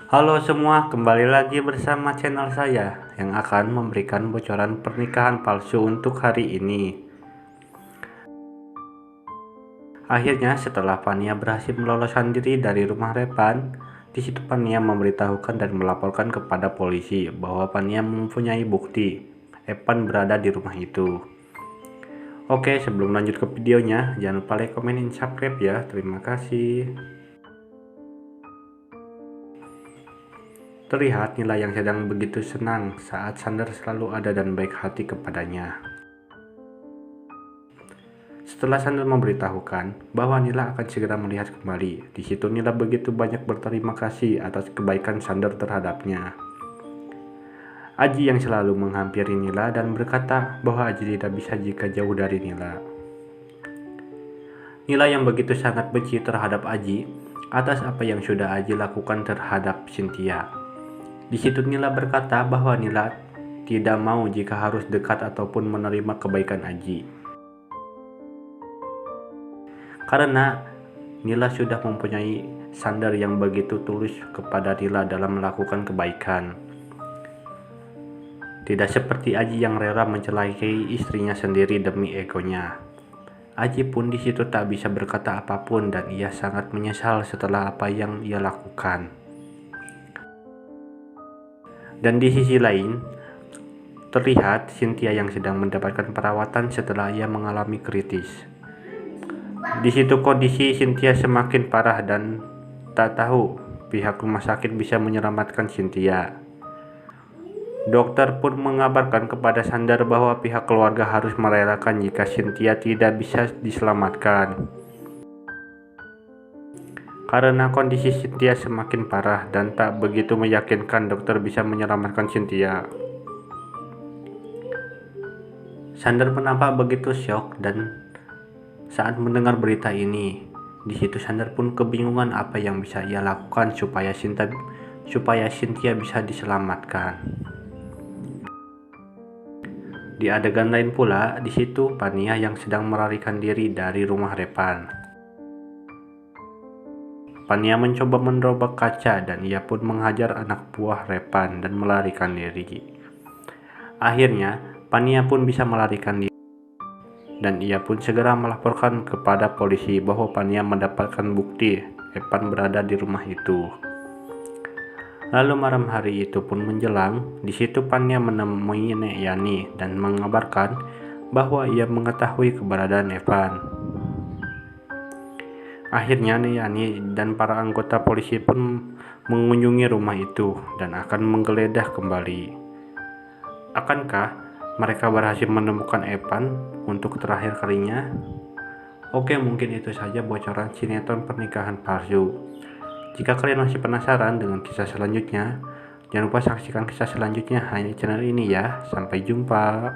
Halo semua, kembali lagi bersama channel saya yang akan memberikan bocoran pernikahan palsu untuk hari ini. Akhirnya setelah Fania berhasil meloloskan diri dari rumah Repan, di situ Fania memberitahukan dan melaporkan kepada polisi bahwa Fania mempunyai bukti Evan berada di rumah itu. Oke, sebelum lanjut ke videonya, jangan lupa like, comment, dan subscribe ya. Terima kasih. Terlihat Nila yang sedang begitu senang saat Sander selalu ada dan baik hati kepadanya. Setelah Sander memberitahukan bahwa Nila akan segera melihat kembali, di situ Nila begitu banyak berterima kasih atas kebaikan Sander terhadapnya. Aji yang selalu menghampiri Nila dan berkata bahwa Aji tidak bisa jika jauh dari Nila. Nila yang begitu sangat benci terhadap Aji atas apa yang sudah Aji lakukan terhadap Cynthia. Di situ Nila berkata bahwa Nila tidak mau jika harus dekat ataupun menerima kebaikan Aji. Karena Nila sudah mempunyai Sander yang begitu tulus kepada Nila dalam melakukan kebaikan. Tidak seperti Aji yang rela mencelakai istrinya sendiri demi egonya. Aji pun di situ tak bisa berkata apapun dan ia sangat menyesal setelah apa yang ia lakukan. Dan di sisi lain, terlihat Cynthia yang sedang mendapatkan perawatan setelah ia mengalami kritis. Di situ kondisi Cynthia semakin parah dan tak tahu pihak rumah sakit bisa menyelamatkan Cynthia. Dokter pun mengabarkan kepada Sander bahwa pihak keluarga harus merelakan jika Cynthia tidak bisa diselamatkan. Karena kondisi Cynthia semakin parah dan tak begitu meyakinkan dokter bisa menyelamatkan Cynthia. Sander nampak begitu syok dan saat mendengar berita ini, di situ Sander pun kebingungan apa yang bisa ia lakukan supaya Cynthia bisa diselamatkan. Di adegan lain pula, di situ Fania yang sedang melarikan diri dari rumah Repan. Fania mencoba menerobak kaca dan ia pun menghajar anak buah Repan dan melarikan diri. Akhirnya, Fania pun bisa melarikan diri dan ia pun segera melaporkan kepada polisi bahwa Fania mendapatkan bukti Evan berada di rumah itu. Lalu malam hari itu pun menjelang, di situ Fania menemui Nek Yani dan mengabarkan bahwa ia mengetahui keberadaan Evan. Akhirnya Nek Yani dan para anggota polisi pun mengunjungi rumah itu dan akan menggeledah kembali. Akankah mereka berhasil menemukan Evan untuk terakhir kalinya? Oke, mungkin itu saja bocoran sinetron pernikahan palsu. Jika kalian masih penasaran dengan kisah selanjutnya, jangan lupa saksikan kisah selanjutnya hanya di channel ini ya. Sampai jumpa.